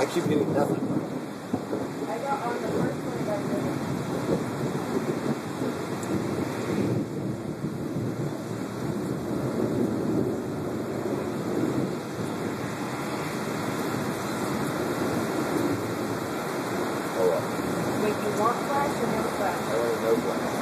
I keep getting nothing. I got on the first one I got rid of. Oh well. Wait, you want flash or no flash? I want no flash.